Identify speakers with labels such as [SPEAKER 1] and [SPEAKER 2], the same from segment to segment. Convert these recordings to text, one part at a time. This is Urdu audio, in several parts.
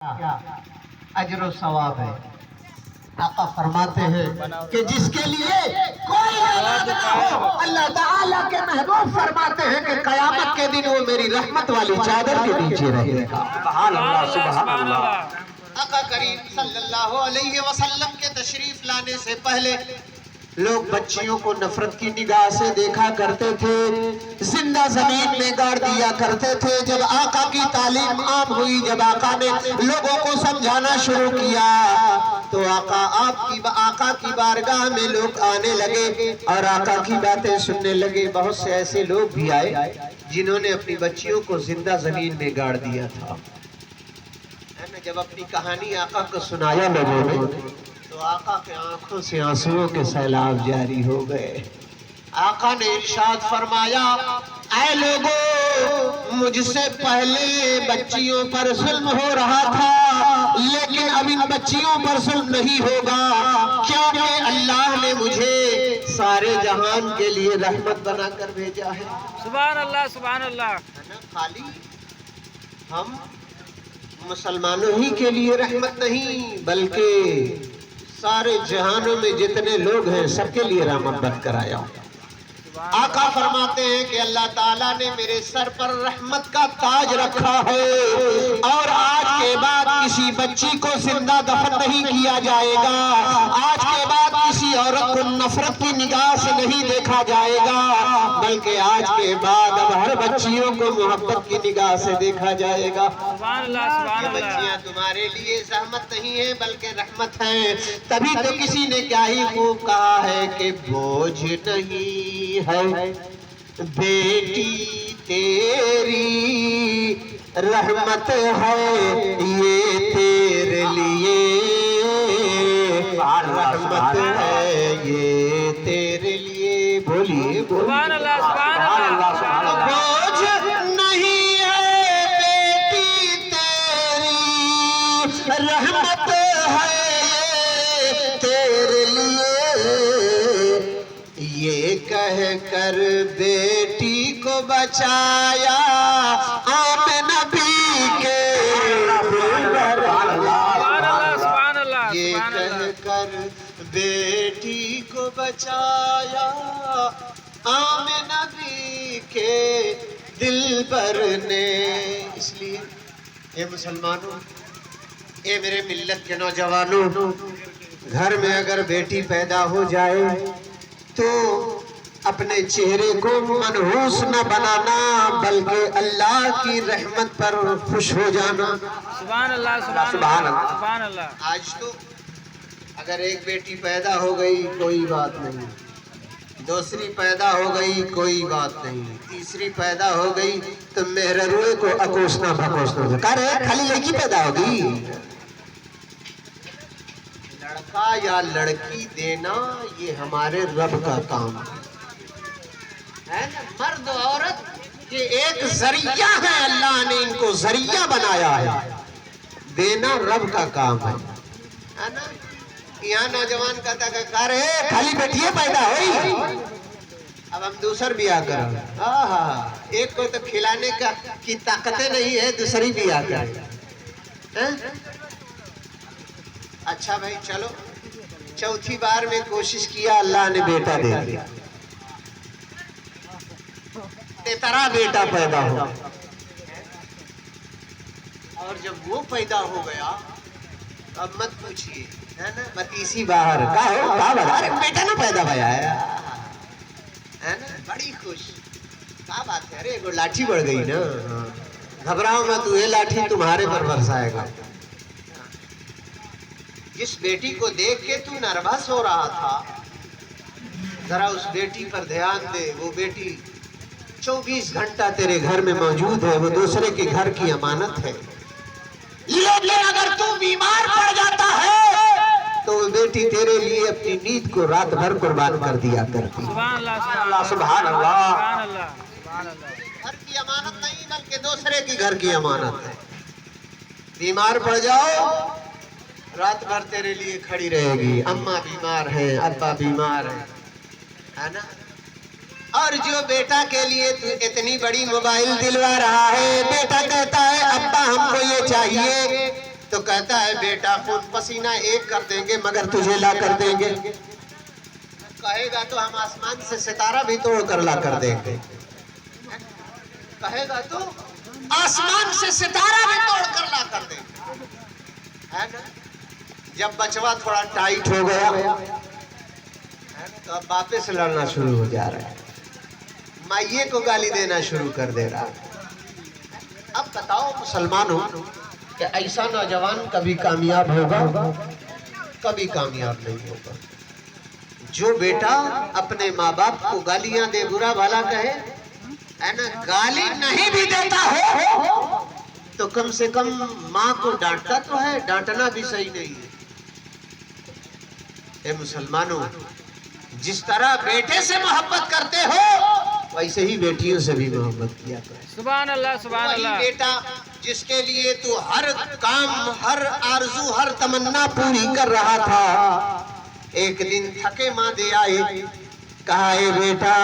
[SPEAKER 1] کیا اجر و ثواب ہے۔ آقا فرماتے ہیں کہ جس کے لیے کوئی اولاد نہ ہو، اللہ تعالیٰ کے محبوب فرماتے ہیں کہ قیامت کے دن وہ میری رحمت والی چادر کے نیچے رہے گا۔ سبحان اللہ، سبحان اللہ۔ آقا کریم صلی اللہ علیہ وسلم کے تشریف لانے سے پہلے لوگ بچیوں کو نفرت کی نگاہ سے دیکھا کرتے تھے، زندہ زمین میں گاڑ دیا کرتے تھے۔ جب آقا کی تعلیم عام ہوئی، جب آقا نے لوگوں کو سمجھانا شروع کیا تو آقا کی بارگاہ میں لوگ آنے لگے اور آقا کی باتیں سننے لگے۔ بہت سے ایسے لوگ بھی آئے جنہوں نے اپنی بچیوں کو زندہ زمین میں گاڑ دیا تھا۔ جب اپنی کہانی آقا کو سنایا لوگوں نے تو آقا کے آنکھوں سے آنسوؤں کے سیلاب جاری ہو گئے۔ آقا نے ارشاد فرمایا، اے لوگوں، مجھ سے پہلے بچیوں پر ظلم ہو رہا تھا، لیکن اب ان بچیوں پر ظلم نہیں ہوگا، کیونکہ اللہ نے مجھے سارے جہان کے لیے رحمت بنا کر بھیجا ہے۔
[SPEAKER 2] سبحان اللہ، سبحان اللہ۔
[SPEAKER 1] خالی ہم مسلمانوں ہی کے لیے رحمت نہیں، بلکہ سارے جہانوں میں جتنے لوگ ہیں سب کے لیے رحمت بن کر آیا ہوں۔ آقا فرماتے ہیں کہ اللہ تعالیٰ نے میرے سر پر رحمت کا تاج رکھا ہے، اور آج کے بعد کسی بچی کو زندہ دفن نہیں کیا جائے گا، آج کے بعد کسی عورت کو نفرت کی نگاہ سے نہیں دیکھا جائے گا، بلکہ آج کے بعد اب ہر بچیوں کو محبت کی نگاہ سے دیکھا جائے گا۔
[SPEAKER 2] سبحان اللہ، سبحان
[SPEAKER 1] یہ
[SPEAKER 2] اللہ۔
[SPEAKER 1] بچیاں تمہارے لیے زحمت نہیں ہے بلکہ رحمت ہیں۔ تبھی تو کسی نے کیا ہی خوب کہا ہے کہ بوجھ نہیں ہے بیٹی تیری، رحمت ہے یہ تیرے لیے، رحمت ہے یہ تیرے لیے۔ بولیے
[SPEAKER 2] سبحان اللہ، سبحان اللہ، سبحان اللہ۔
[SPEAKER 1] بوجھ نہیں ہے بیٹی تیری، رحمت ہے یہ تیرے لیے، یہ کہہ کر بیٹی کو بچایا آمنہ بی کے دل پر، یہ کہہ کر بیٹی کو بچایا آمنہ بی کے دل پر نے۔ اس لیے اے مسلمانوں، اے میرے ملت کے نوجوانوں، گھر میں اگر بیٹی پیدا ہو جائے تو اپنے چہرے کو منحوس نہ بنانا، بلکہ اللہ کی رحمت پر خوش ہو جانا۔
[SPEAKER 2] سبحان اللہ، سبحان
[SPEAKER 1] سبحان
[SPEAKER 2] اللہ،
[SPEAKER 1] اللہ۔
[SPEAKER 2] سبحان اللہ۔
[SPEAKER 1] آج تو اگر ایک بیٹی پیدا ہو گئی کوئی بات نہیں، دوسری پیدا ہو گئی کوئی بات نہیں، تیسری پیدا ہو گئی تو مہرروئے کو اکوسنا بھکوسنا، کہہ رہے خالی لڑکی پیدا ہوگی۔ لڑکا یا لڑکی دینا یہ ہمارے رب کا کام ہے نا۔ مرد و عورت یہ ایک ذریعہ ہے، اللہ نے ان کو ذریعہ بنایا ہے، دینا رب کا کام ہے نا۔ یہاں نوجوان کہتا کہ کہہ رہے خالی بیٹیاں پیدا ہوئی، اب ہم دوسر بھی آ کر ایک کو تو کھلانے کی طاقتیں نہیں ہے، دوسری بھی آ کر۔ اچھا بھائی چلو، چوتھی بار میں کوشش کیا، اللہ نے بیٹا دے دیا، تیسرا بیٹا پیدا ہو، اور جب وہ پیدا ہو گیا اب مت پوچھئے ہے نا، بتیسی باہر کہا بیٹا نہ پیدا بھیا ہے نا، بڑی خوش، کہا بات ہے، ارے وہ لاٹھی بڑھ گئی نا، گھبراؤ مت، یہ لاٹھی تمہارے پر برسائے گا۔ جس بیٹی کو دیکھ کے تو نروس ہو رہا تھا، ذرا اس بیٹی پر دھیان دے، وہ بیٹی 24 گھنٹہ تیرے گھر میں موجود ہے، وہ دوسرے کے گھر کی امانت ہے، لیکن اگر تو بیمار پڑ جاتا ہے تو وہ بیٹی تیرے لیے اپنی نیند کو رات بھر قربان کر دیا کرتی۔
[SPEAKER 2] سبحان اللہ،
[SPEAKER 1] سبحان اللہ۔
[SPEAKER 2] سبحان اللہ، سبحان اللہ۔
[SPEAKER 1] گھر کی امانت نہیں بلکہ دوسرے کی گھر کی امانت ہے، بیمار پڑ جاؤ رات بھر تیرے لیے کھڑی رہے گی، اماں بیمار ہیں، ابا بیمار ہیں، ہے نا۔ اور جو بیٹا کے لیے تو اتنی بڑی موبائل دلوا رہا ہے، بیٹا کہتا ہے ابا ہم کو یہ چاہیے، تو کہتا ہے بیٹا خود پسینہ ایک کر دیں گے مگر تجھے لا کر دیں گے. کہے گا تو ہم آسمان سے ستارہ بھی توڑ کر لا کر دیں گے. کہے گا تو آسمان سے ستارہ بھی توڑ کر لا کر دیں گے. ہے نا؟ جب بچوا تھوڑا ٹائٹ ہو گیا تو اب باپے سے لڑنا شروع ہو جا رہا ہے, مائیے کو گالی دینا شروع کر دے رہا. اب بتاؤ مسلمانوں کہ ایسا نوجوان کبھی کامیاب ہوگا؟ کبھی کامیاب نہیں ہوگا. جو بیٹا اپنے ماں باپ کو گالیاں دے, برا بھلا کہے, ہے نا, گالی نہیں بھی دیتا ہو تو کم سے کم ماں کو ڈانٹتا تو ہے, ڈانٹنا بھی صحیح نہیں ہے. اے مسلمانوں, جس طرح بیٹے سے محبت کرتے ہو ویسے ہی بیٹیوں سے بھی محبت کیا کرو.
[SPEAKER 2] سبحان اللہ سبحان
[SPEAKER 1] وہی
[SPEAKER 2] اللہ.
[SPEAKER 1] بیٹا جس کے لیے تو ہر کام, ہر آرزو, ہر تمنا پوری کر رہا تھا, ایک دن تھکے ماندے آئے, کہا اے بیٹا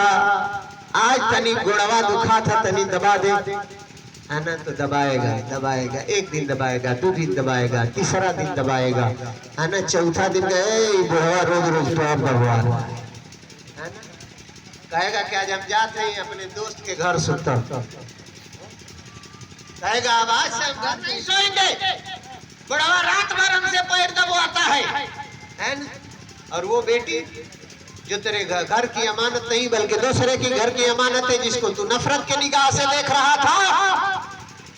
[SPEAKER 1] آج تنی گوڑوا دکھا تھا, تنی دبا دے. ہے نا, تو دبائے گا دبائے گا, ایک دن دبائے گا, دو دن دبائے گا, تیسرا دن دبائے گا, ہے نا, چوتھا دن گئے بڑھوا روز روز ٹاپ بھگوان. ہے نا, کہے گا کہ آج ہم جاتے ہیں اپنے دوست کے گھر سوتا. کہے گا اب آج سے ہم گھر نہیں سوئیں گے, بڑھوا رات بھر ہم سے پیر دبواتا ہے. ہے نا, اور وہ بیٹی جو تیرے گھر کی امانت نہیں بلکہ دوسرے کی گھر کی امانت ہے, جس کو تو نفرت کے نگاہ سے دیکھ رہا تھا,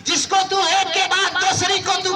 [SPEAKER 1] جس کو تو ایک کے بعد دوسری کو تو